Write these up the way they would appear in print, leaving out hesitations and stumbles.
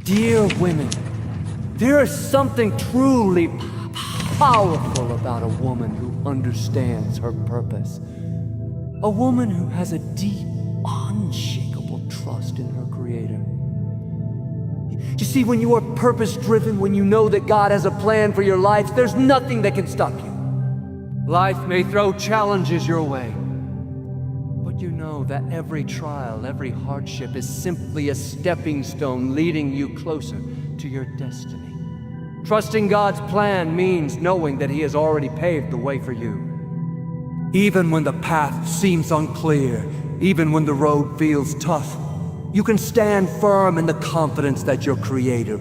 Dear women, there is something truly powerful about a woman who understands her purpose. A woman who has a deep, unshakable trust in her Creator. You see, when you are purpose-driven, when you know that God has a plan for your life, there's nothing that can stop you. Life may throw challenges your way, but you know that every trial, every hardship is simply a stepping stone leading you closer to your destiny. Trusting God's plan means knowing that He has already paved the way for you. Even when the path seems unclear, even when the road feels tough, you can stand firm in the confidence that your Creator.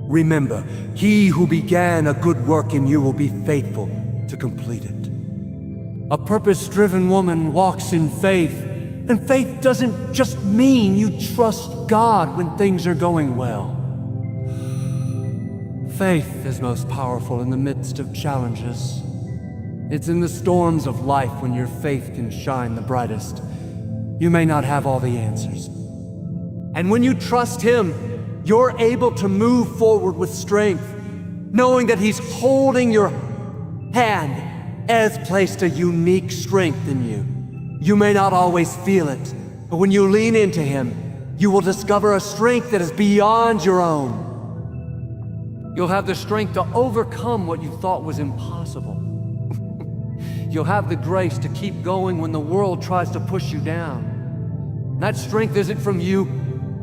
Remember, He who began a good work in you will be faithful to complete it. A purpose-driven woman walks in faith, and faith doesn't just mean you trust God when things are going well. Faith is most powerful in the midst of challenges. It's in the storms of life when your faith can shine the brightest. You may not have all the answers. And when you trust Him, you're able to move forward with strength, knowing that He's holding your hand, has placed a unique strength in you. You may not always feel it, but when you lean into Him, you will discover a strength that is beyond your own. You'll have the strength to overcome what you thought was impossible. You'll have the grace to keep going when the world tries to push you down. That strength isn't from you,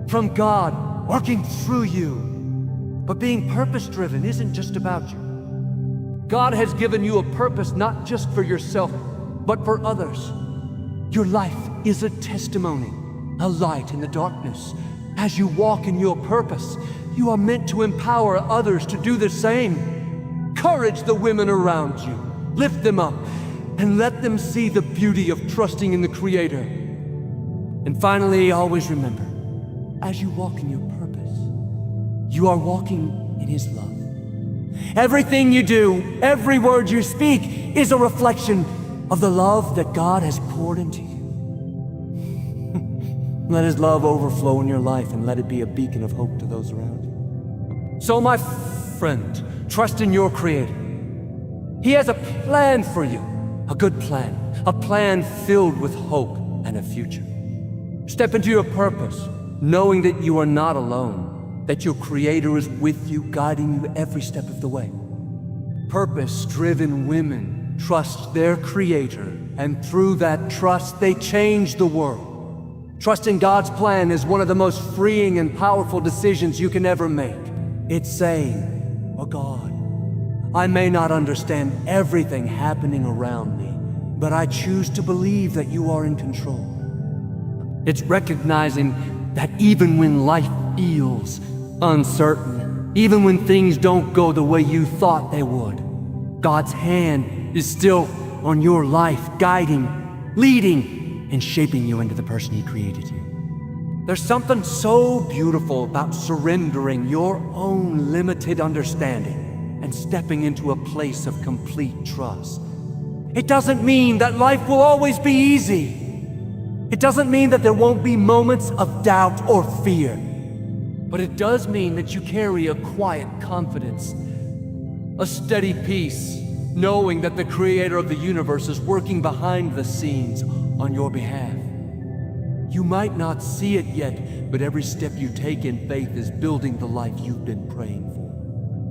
from God, working through you. But being purpose-driven isn't just about you. God has given you a purpose not just for yourself, but for others. Your life is a testimony, a light in the darkness. As you walk in your purpose, you are meant to empower others to do the same. Encourage the women around you. Lift them up and let them see the beauty of trusting in the Creator. And finally, always remember, as you walk in your purpose, you are walking in His love. Everything you do, every word you speak is a reflection of the love that God has poured into you. Let His love overflow in your life and let it be a beacon of hope to those around you. So my friend, trust in your Creator. He has a plan for you, a good plan, a plan filled with hope and a future. Step into your purpose, knowing that you are not alone, that your Creator is with you, guiding you every step of the way. Purpose-driven women trust their Creator, and through that trust, they change the world. Trusting God's plan is one of the most freeing and powerful decisions you can ever make. It's saying, "Oh God, I may not understand everything happening around me, but I choose to believe that you are in control." It's recognizing that even when life feels uncertain, even when things don't go the way you thought they would, God's hand is still on your life, guiding, leading, and shaping you into the person He created you. There's something so beautiful about surrendering your own limited understanding and stepping into a place of complete trust. It doesn't mean that life will always be easy. It doesn't mean that there won't be moments of doubt or fear. But it does mean that you carry a quiet confidence, a steady peace, knowing that the Creator of the universe is working behind the scenes on your behalf. You might not see it yet, but every step you take in faith is building the life you've been praying for.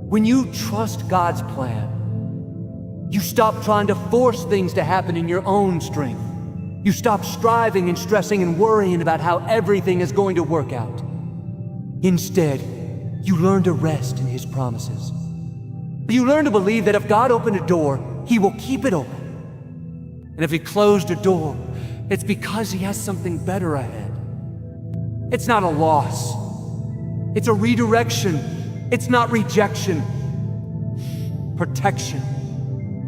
When you trust God's plan, you stop trying to force things to happen in your own strength. You stop striving and stressing and worrying about how everything is going to work out. Instead, you learn to rest in His promises. You learn to believe that if God opened a door, He will keep it open. And if He closed a door, it's because He has something better ahead. It's not a loss. It's a redirection. It's not rejection. Protection.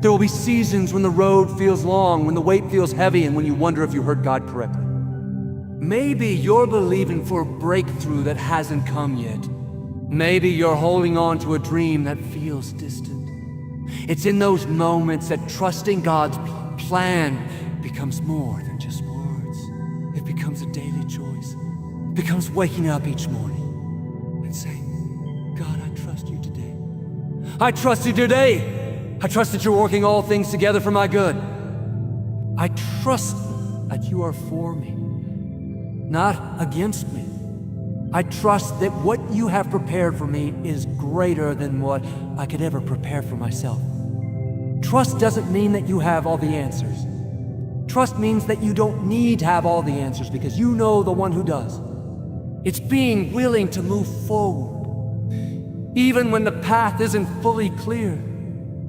There will be seasons when the road feels long, when the weight feels heavy, and when you wonder if you heard God correctly. Maybe you're believing for a breakthrough that hasn't come yet. Maybe you're holding on to a dream that feels distant. It's in those moments that trusting God's plan becomes more than just words. It becomes a daily choice. It becomes waking up each morning and saying, trust you today. I trust you today. I trust that you're working all things together for my good. I trust that you are for me, not against me. I trust that what you have prepared for me is greater than what I could ever prepare for myself. Trust doesn't mean that you have all the answers. Trust means that you don't need to have all the answers because you know the one who does. It's being willing to move forward, even when the path isn't fully clear.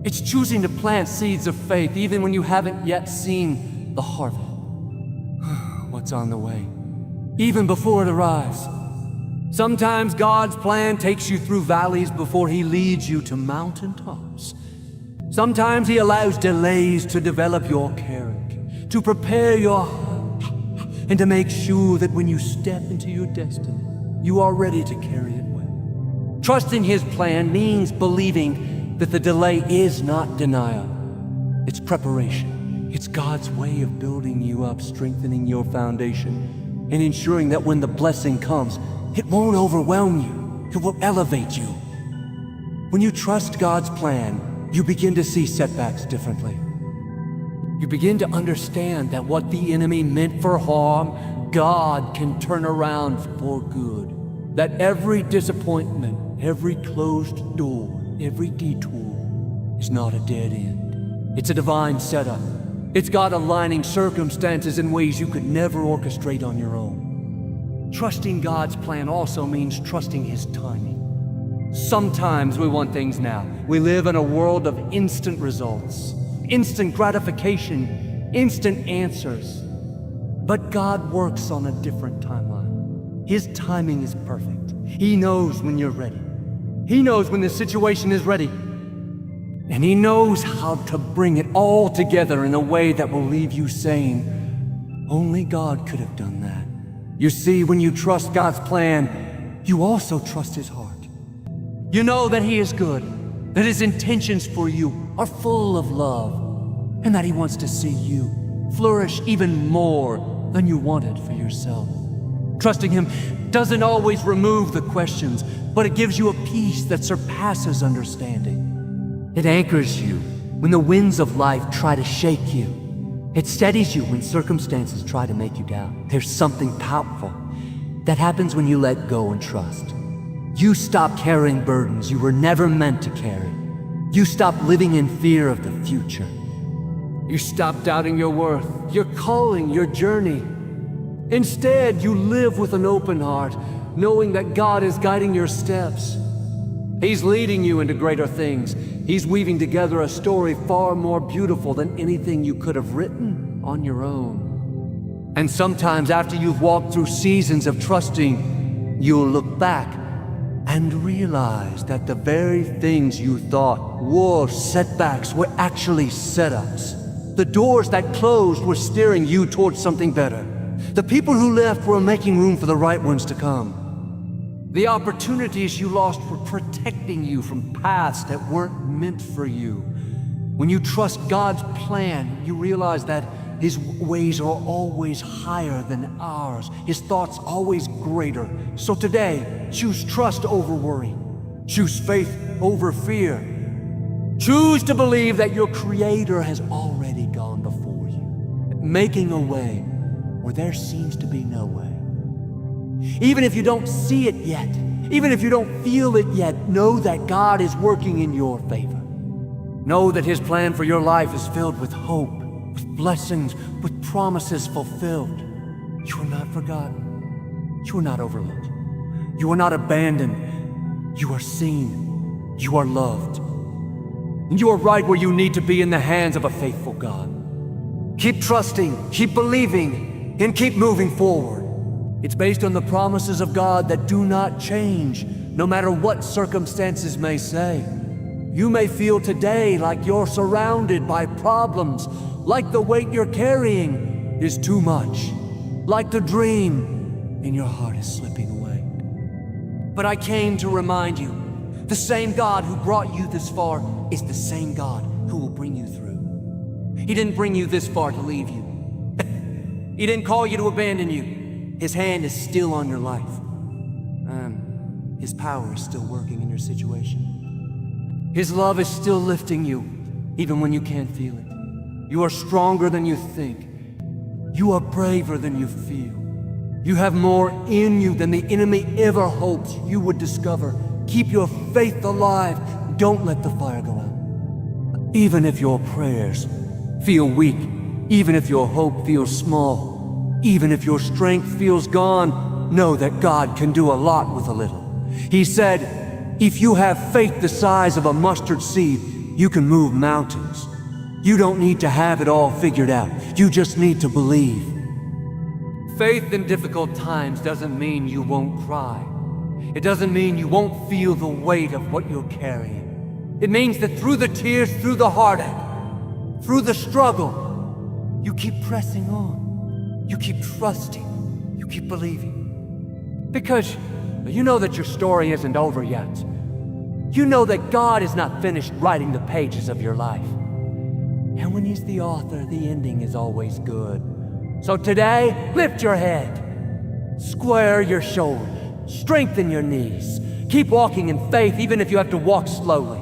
It's choosing to plant seeds of faith, even when you haven't yet seen the harvest. What's on the way, even before it arrives. Sometimes God's plan takes you through valleys before He leads you to mountaintops. Sometimes He allows delays to develop your character, to prepare your heart, and to make sure that when you step into your destiny, you are ready to carry it well. Trusting His plan means believing that the delay is not denial. It's preparation. It's God's way of building you up, strengthening your foundation, and ensuring that when the blessing comes, it won't overwhelm you. It will elevate you. When you trust God's plan, you begin to see setbacks differently. You begin to understand that what the enemy meant for harm, God can turn around for good. That every disappointment, every closed door, every detour is not a dead end. It's a divine setup. It's God aligning circumstances in ways you could never orchestrate on your own. Trusting God's plan also means trusting His timing. Sometimes we want things now. We live in a world of instant results, instant gratification, instant answers. But God works on a different timeline. His timing is perfect. He knows when you're ready. He knows when the situation is ready. And He knows how to bring it all together in a way that will leave you saying, only God could have done that. You see, when you trust God's plan, you also trust His heart. You know that He is good, that His intentions for you are full of love, and that He wants to see you flourish even more than you wanted for yourself. Trusting Him doesn't always remove the questions, but it gives you a peace that surpasses understanding. It anchors you when the winds of life try to shake you. It steadies you when circumstances try to make you doubt. There's something powerful that happens when you let go and trust. You stop carrying burdens you were never meant to carry. You stop living in fear of the future. You stop doubting your worth, your calling, your journey. Instead, you live with an open heart, knowing that God is guiding your steps. He's leading you into greater things. He's weaving together a story far more beautiful than anything you could have written on your own. And sometimes after you've walked through seasons of trusting, you'll look back and realize that the very things you thought were setbacks were actually setups. The doors that closed were steering you towards something better. The people who left were making room for the right ones to come. The opportunities you lost were protecting you from paths that weren't meant for you. When you trust God's plan, you realize that His ways are always higher than ours. His thoughts always greater. So today, choose trust over worry. Choose faith over fear. Choose to believe that your Creator has already gone before you, making a way where there seems to be no way. Even if you don't see it yet, even if you don't feel it yet, know that God is working in your favor. Know that His plan for your life is filled with hope, with blessings, with promises fulfilled. You are not forgotten. You are not overlooked. You are not abandoned. You are seen. You are loved. And you are right where you need to be in the hands of a faithful God. Keep trusting, keep believing, and keep moving forward. It's based on the promises of God that do not change, no matter what circumstances may say. You may feel today like you're surrounded by problems, like the weight you're carrying is too much, like the dream in your heart is slipping away. But I came to remind you, the same God who brought you this far is the same God who will bring you through. He didn't bring you this far to leave you. He didn't call you to abandon you. His hand is still on your life. His power is still working in your situation. His love is still lifting you, even when you can't feel it. You are stronger than you think. You are braver than you feel. You have more in you than the enemy ever hoped you would discover. Keep your faith alive. Don't let the fire go out. Even if your prayers feel weak, even if your hope feels small, even if your strength feels gone, know that God can do a lot with a little. He said, if you have faith the size of a mustard seed, you can move mountains. You don't need to have it all figured out. You just need to believe. Faith in difficult times doesn't mean you won't cry. It doesn't mean you won't feel the weight of what you're carrying. It means that through the tears, through the heartache, through the struggle, you keep pressing on. You keep trusting. You keep believing. Because you know that your story isn't over yet. You know that God is not finished writing the pages of your life. And when He's the author, the ending is always good. So today, lift your head, square your shoulders, strengthen your knees. Keep walking in faith even if you have to walk slowly.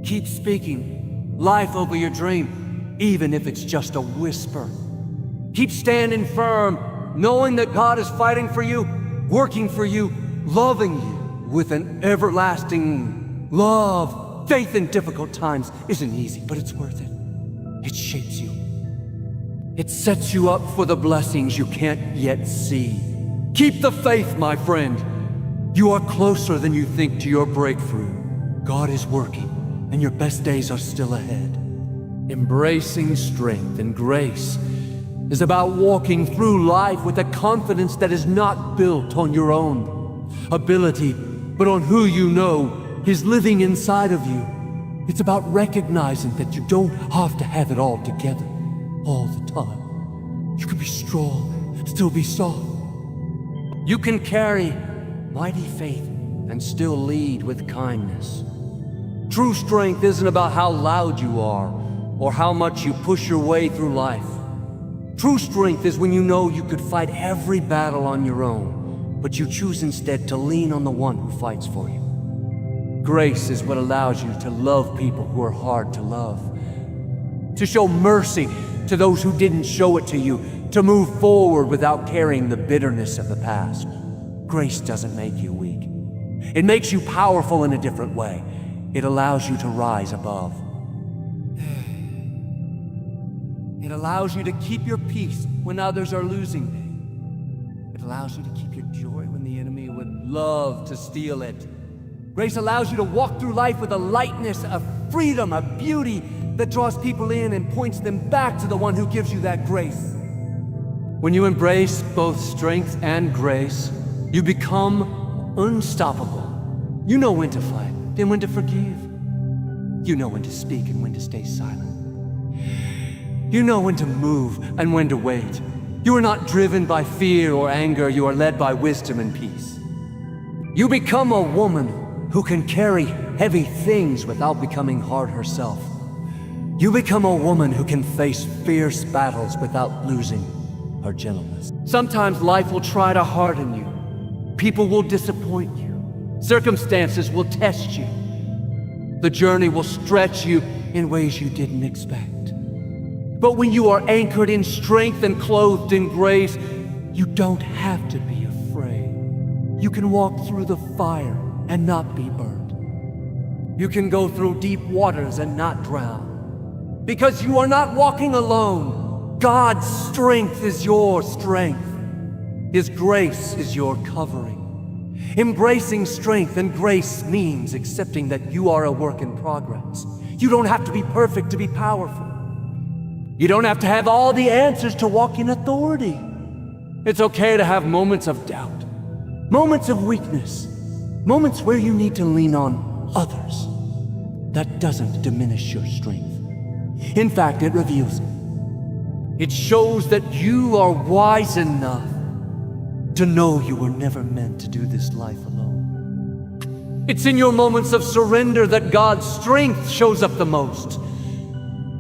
Keep speaking life over your dream, even if it's just a whisper. Keep standing firm, knowing that God is fighting for you, working for you, loving you with an everlasting love. Faith in difficult times isn't easy, but it's worth it. It shapes you. It sets you up for the blessings you can't yet see. Keep the faith, my friend. You are closer than you think to your breakthrough. God is working, and your best days are still ahead. Embracing strength and grace is about walking through life with a confidence that is not built on your own ability, but on who you know is living inside of you. It's about recognizing that you don't have to have it all together all the time. You can be strong, still be soft. You can carry mighty faith and still lead with kindness. True strength isn't about how loud you are or how much you push your way through life. True strength is when you know you could fight every battle on your own, but you choose instead to lean on the one who fights for you. Grace is what allows you to love people who are hard to love, to show mercy to those who didn't show it to you, to move forward without carrying the bitterness of the past. Grace doesn't make you weak. It makes you powerful in a different way. It allows you to rise above. It allows you to keep your peace when others are losing. It allows you to keep your joy when the enemy would love to steal it. Grace allows you to walk through life with a lightness, a freedom, a beauty that draws people in and points them back to the one who gives you that grace. When you embrace both strength and grace, you become unstoppable. You know when to fight and when to forgive. You know when to speak and when to stay silent. You know when to move and when to wait. You are not driven by fear or anger. You are led by wisdom and peace. You become a woman who can carry heavy things without becoming hard herself. You become a woman who can face fierce battles without losing her gentleness. Sometimes life will try to harden you. People will disappoint you. Circumstances will test you. The journey will stretch you in ways you didn't expect. But when you are anchored in strength and clothed in grace, you don't have to be afraid. You can walk through the fire and not be burned. You can go through deep waters and not drown. Because you are not walking alone. God's strength is your strength. His grace is your covering. Embracing strength and grace means accepting that you are a work in progress. You don't have to be perfect to be powerful. You don't have to have all the answers to walk in authority. It's okay to have moments of doubt, moments of weakness, moments where you need to lean on others. That doesn't diminish your strength. In fact, it reveals it. It shows that you are wise enough to know you were never meant to do this life alone. It's in your moments of surrender that God's strength shows up the most.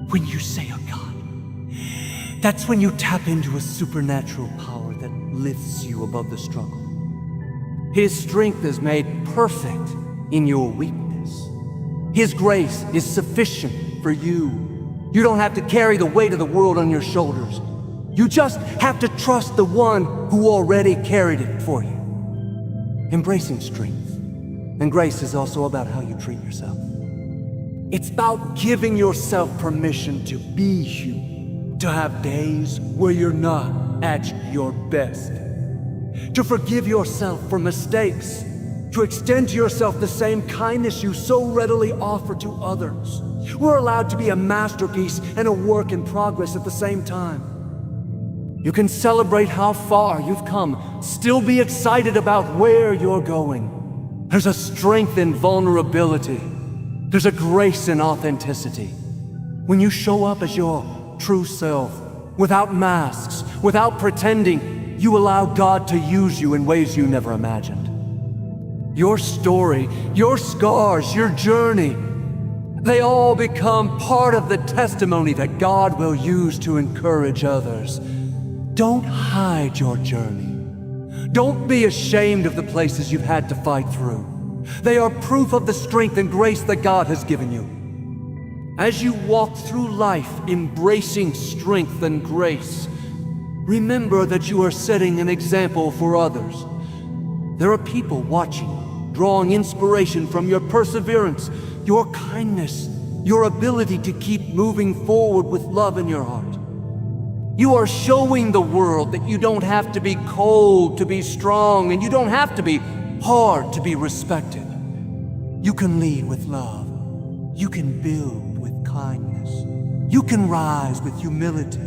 When you say, "Oh God," that's when you tap into a supernatural power that lifts you above the struggle. His strength is made perfect in your weakness. His grace is sufficient for you. You don't have to carry the weight of the world on your shoulders. You just have to trust the one who already carried it for you. Embracing strength and grace is also about how you treat yourself. It's about giving yourself permission to be human, to have days where you're not at your best, to forgive yourself for mistakes, to extend to yourself the same kindness you so readily offer to others. We're allowed to be a masterpiece and a work in progress at the same time. You can celebrate how far you've come, still be excited about where you're going. There's a strength in vulnerability. There's a grace in authenticity. When you show up as your true self, without masks, without pretending, you allow God to use you in ways you never imagined. Your story, your scars, your journey, they all become part of the testimony that God will use to encourage others. Don't hide your journey. Don't be ashamed of the places you've had to fight through. They are proof of the strength and grace that God has given you. As you walk through life embracing strength and grace, remember that you are setting an example for others. There are people watching, drawing inspiration from your perseverance, your kindness, your ability to keep moving forward with love in your heart. You are showing the world that you don't have to be cold to be strong, and you don't have to be hard to be respected. You can lead with love. You can build with kindness. You can rise with humility.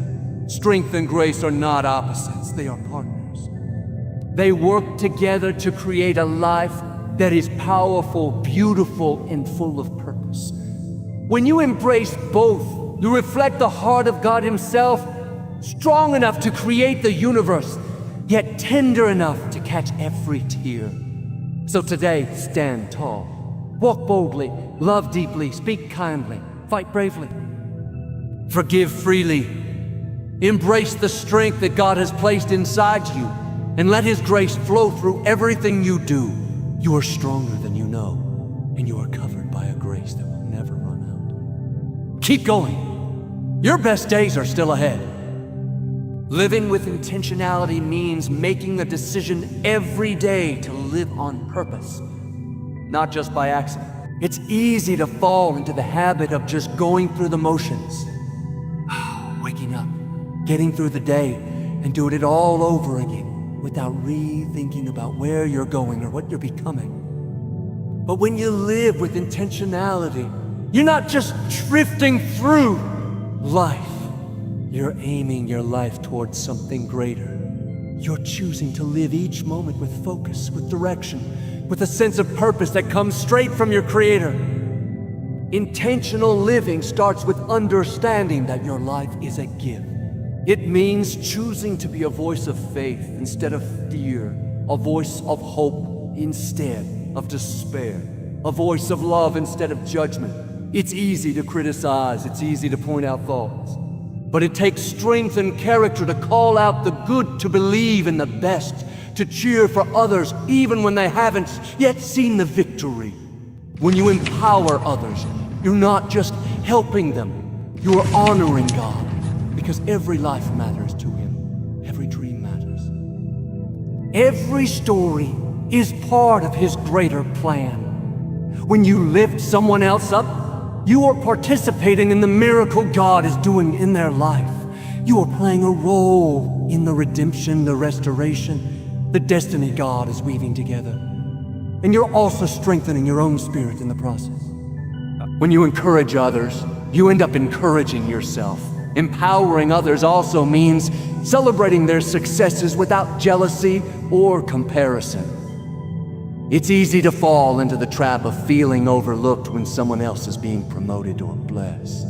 Strength and grace are not opposites, they are partners. They work together to create a life that is powerful, beautiful, and full of purpose. When you embrace both, you reflect the heart of God Himself, strong enough to create the universe, yet tender enough to catch every tear. So today, stand tall. Walk boldly, love deeply, speak kindly, fight bravely. Forgive freely. Embrace the strength that God has placed inside you, and let His grace flow through everything you do. You are stronger than you know, and you are covered by a grace that will never run out. Keep going. Your best days are still ahead. Living with intentionality means making a decision every day to live on purpose, not just by accident. It's easy to fall into the habit of just going through the motions. Waking up, getting through the day, and doing it all over again without rethinking about where you're going or what you're becoming. But when you live with intentionality, you're not just drifting through life. You're aiming your life towards something greater. You're choosing to live each moment with focus, with direction, with a sense of purpose that comes straight from your Creator. Intentional living starts with understanding that your life is a gift. It means choosing to be a voice of faith instead of fear, a voice of hope instead of despair, a voice of love instead of judgment. It's easy to criticize, it's easy to point out faults. But it takes strength and character to call out the good, to believe in the best, to cheer for others even when they haven't yet seen the victory. When you empower others, you're not just helping them, you are honoring God, because every life matters to Him. Every dream matters. Every story is part of His greater plan. When you lift someone else up, you are participating in the miracle God is doing in their life. You are playing a role in the redemption, the restoration, the destiny God is weaving together. And you're also strengthening your own spirit in the process. When you encourage others, you end up encouraging yourself. Empowering others also means celebrating their successes without jealousy or comparison. It's easy to fall into the trap of feeling overlooked when someone else is being promoted or blessed.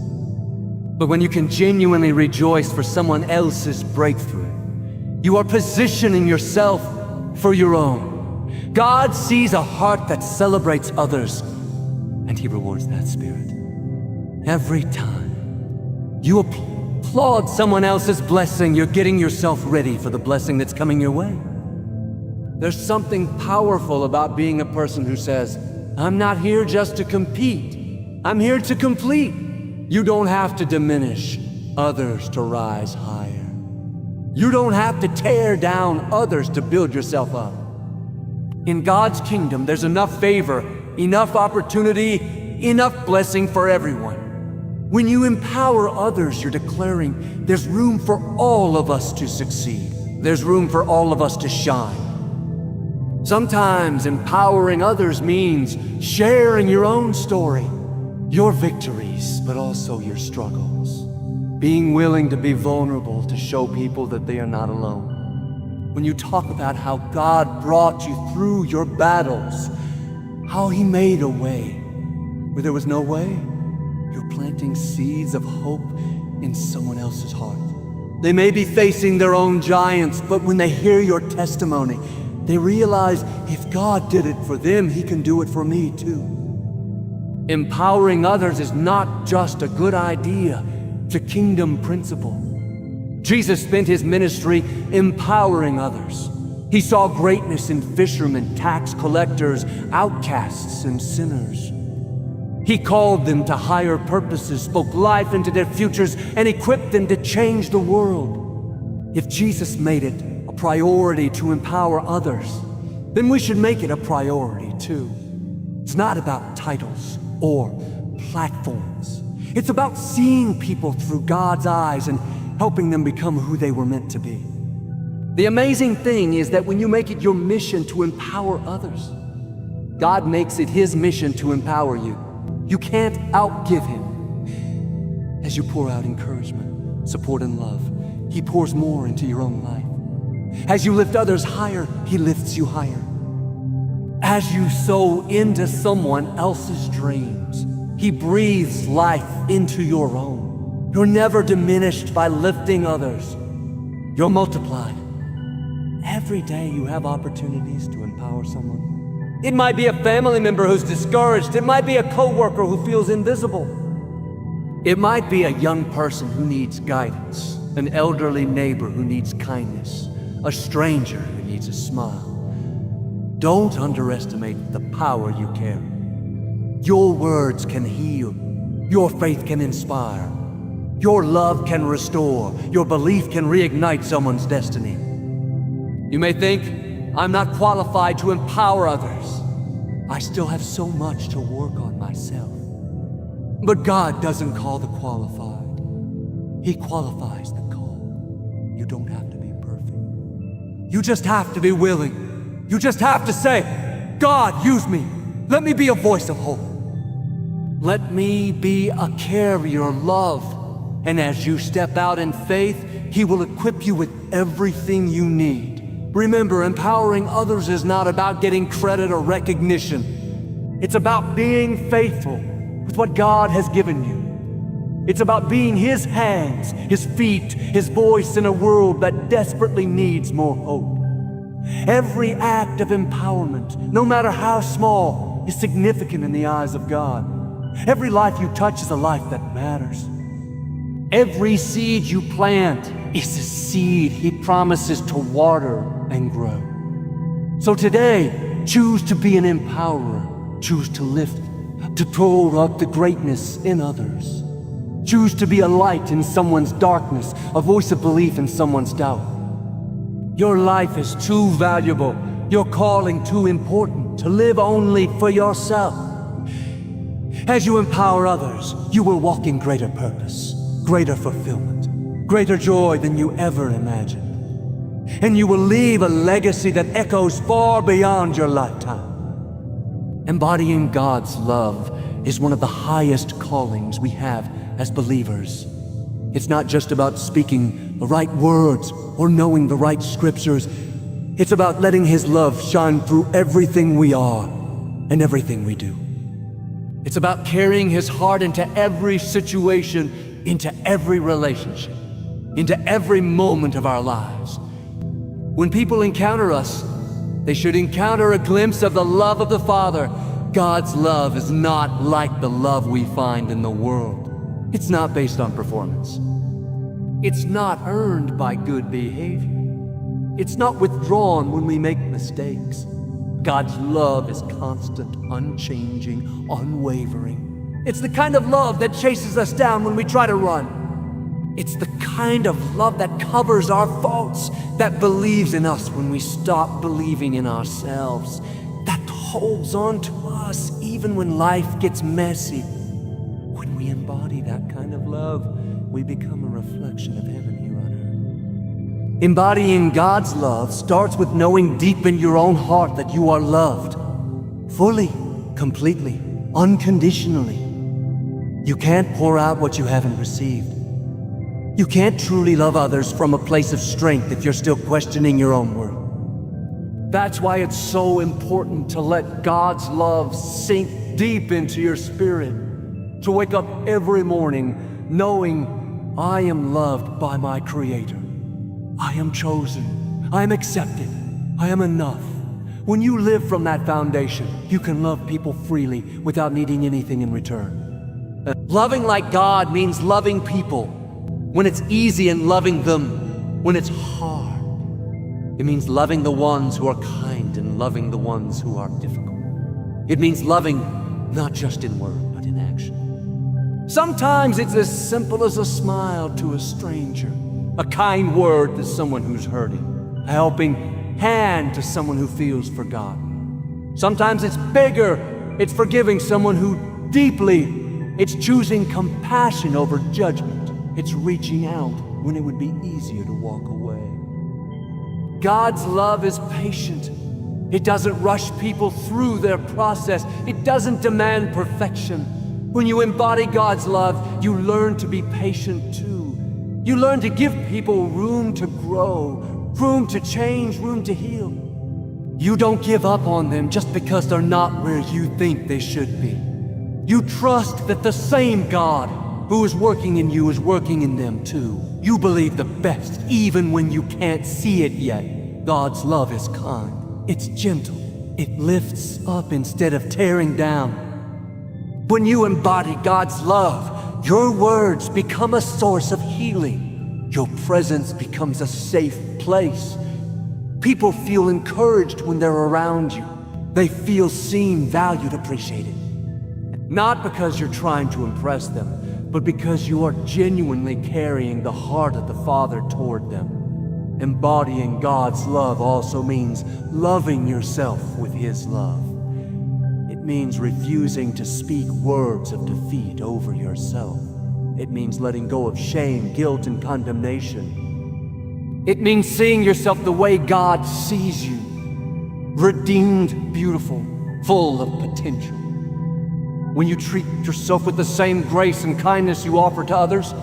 But when you can genuinely rejoice for someone else's breakthrough, you are positioning yourself for your own. God sees a heart that celebrates others, and He rewards that spirit. Every time you applaud someone else's blessing, you're getting yourself ready for the blessing that's coming your way. There's something powerful about being a person who says, I'm not here just to compete. I'm here to complete. You don't have to diminish others to rise higher. You don't have to tear down others to build yourself up. In God's kingdom, there's enough favor, enough opportunity, enough blessing for everyone. When you empower others, you're declaring there's room for all of us to succeed. There's room for all of us to shine. Sometimes empowering others means sharing your own story, your victories, but also your struggles. Being willing to be vulnerable to show people that they are not alone. When you talk about how God brought you through your battles, how He made a way where there was no way, you're planting seeds of hope in someone else's heart. They may be facing their own giants, but when they hear your testimony, they realize if God did it for them, He can do it for me too. Empowering others is not just a good idea, it's a kingdom principle. Jesus spent His ministry empowering others. He saw greatness in fishermen, tax collectors, outcasts, and sinners. He called them to higher purposes, spoke life into their futures, and equipped them to change the world. If Jesus made it a priority to empower others, then we should make it a priority too. It's not about titles or platforms. It's about seeing people through God's eyes and helping them become who they were meant to be. The amazing thing is that when you make it your mission to empower others, God makes it His mission to empower you. You can't outgive Him. As you pour out encouragement, support, and love, He pours more into your own life. As you lift others higher, He lifts you higher. As you sow into someone else's dreams, He breathes life into your own. You're never diminished by lifting others. You're multiplied. Every day you have opportunities to empower someone. It might be a family member who's discouraged. It might be a coworker who feels invisible. It might be a young person who needs guidance, an elderly neighbor who needs kindness, a stranger who needs a smile. Don't underestimate the power you carry. Your words can heal. Your faith can inspire. Your love can restore. Your belief can reignite someone's destiny. You may think, I'm not qualified to empower others. I still have so much to work on myself. But God doesn't call the qualified. He qualifies the called. You don't have to be perfect. You just have to be willing. You just have to say, God, use me. Let me be a voice of hope. Let me be a carrier of love. And as you step out in faith, He will equip you with everything you need. Remember, empowering others is not about getting credit or recognition. It's about being faithful with what God has given you. It's about being His hands, His feet, His voice in a world that desperately needs more hope. Every act of empowerment, no matter how small, is significant in the eyes of God. Every life you touch is a life that matters. Every seed you plant is a seed He promises to water and grow. So today, choose to be an empowerer. Choose to lift, to pour out the greatness in others. Choose to be a light in someone's darkness, a voice of belief in someone's doubt. Your life is too valuable, your calling too important to live only for yourself. As you empower others, you will walk in greater purpose, greater fulfillment, greater joy than you ever imagined. And you will leave a legacy that echoes far beyond your lifetime. Embodying God's love is one of the highest callings we have as believers. It's not just about speaking the right words or knowing the right scriptures. It's about letting His love shine through everything we are and everything we do. It's about carrying His heart into every situation, into every relationship, into every moment of our lives. When people encounter us, they should encounter a glimpse of the love of the Father. God's love is not like the love we find in the world. It's not based on performance. It's not earned by good behavior. It's not withdrawn when we make mistakes. God's love is constant, unchanging, unwavering. It's the kind of love that chases us down when we try to run. It's the kind of love that covers our faults, that believes in us when we stop believing in ourselves, that holds on to us even when life gets messy. When we embody that kind of love, we become a reflection of heaven here on earth. Embodying God's love starts with knowing deep in your own heart that you are loved. Fully, completely, unconditionally. You can't pour out what you haven't received. You can't truly love others from a place of strength if you're still questioning your own worth. That's why it's so important to let God's love sink deep into your spirit. To wake up every morning knowing I am loved by my Creator. I am chosen. I am accepted. I am enough. When you live from that foundation, you can love people freely without needing anything in return. Loving like God means loving people when it's easy and loving them when it's hard. It means loving the ones who are kind and loving the ones who are difficult. It means loving not just in word, but in action. Sometimes it's as simple as a smile to a stranger, a kind word to someone who's hurting, a helping hand to someone who feels forgotten. Sometimes it's bigger. It's forgiving someone who deeply. It's choosing compassion over judgment. It's reaching out when it would be easier to walk away. God's love is patient. It doesn't rush people through their process. It doesn't demand perfection. When you embody God's love, you learn to be patient too. You learn to give people room to grow, room to change, room to heal. You don't give up on them just because they're not where you think they should be. You trust that the same God who is working in you is working in them too. You believe the best even when you can't see it yet. God's love is kind. It's gentle. It lifts up instead of tearing down. When you embody God's love, your words become a source of healing. Your presence becomes a safe place. People feel encouraged when they're around you. They feel seen, valued, appreciated. Not because you're trying to impress them, but because you are genuinely carrying the heart of the Father toward them. Embodying God's love also means loving yourself with His love. It means refusing to speak words of defeat over yourself. It means letting go of shame, guilt, and condemnation. It means seeing yourself the way God sees you. Redeemed, beautiful, full of potential. When you treat yourself with the same grace and kindness you offer to others,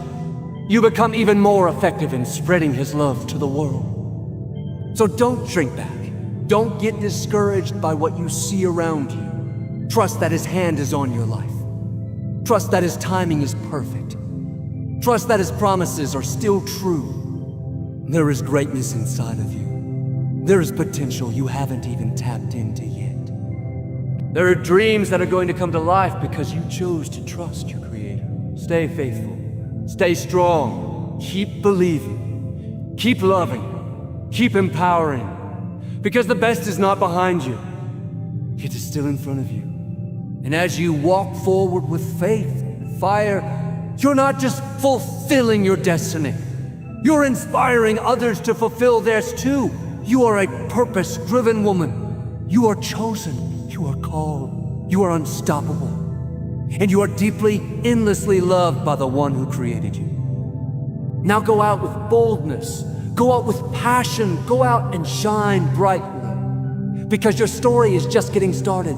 you become even more effective in spreading His love to the world. So don't shrink back. Don't get discouraged by what you see around you. Trust that His hand is on your life. Trust that His timing is perfect. Trust that His promises are still true. There is greatness inside of you. There is potential you haven't even tapped into yet. There are dreams that are going to come to life because you chose to trust your Creator. Stay faithful. Stay strong. Keep believing. Keep loving. Keep empowering. Because the best is not behind you. It is still in front of you. And as you walk forward with faith and fire, you're not just fulfilling your destiny. You're inspiring others to fulfill theirs too. You are a purpose-driven woman. You are chosen. You are called. You are unstoppable. And you are deeply, endlessly loved by the one who created you. Now go out with boldness. Go out with passion. Go out and shine brightly. Because your story is just getting started.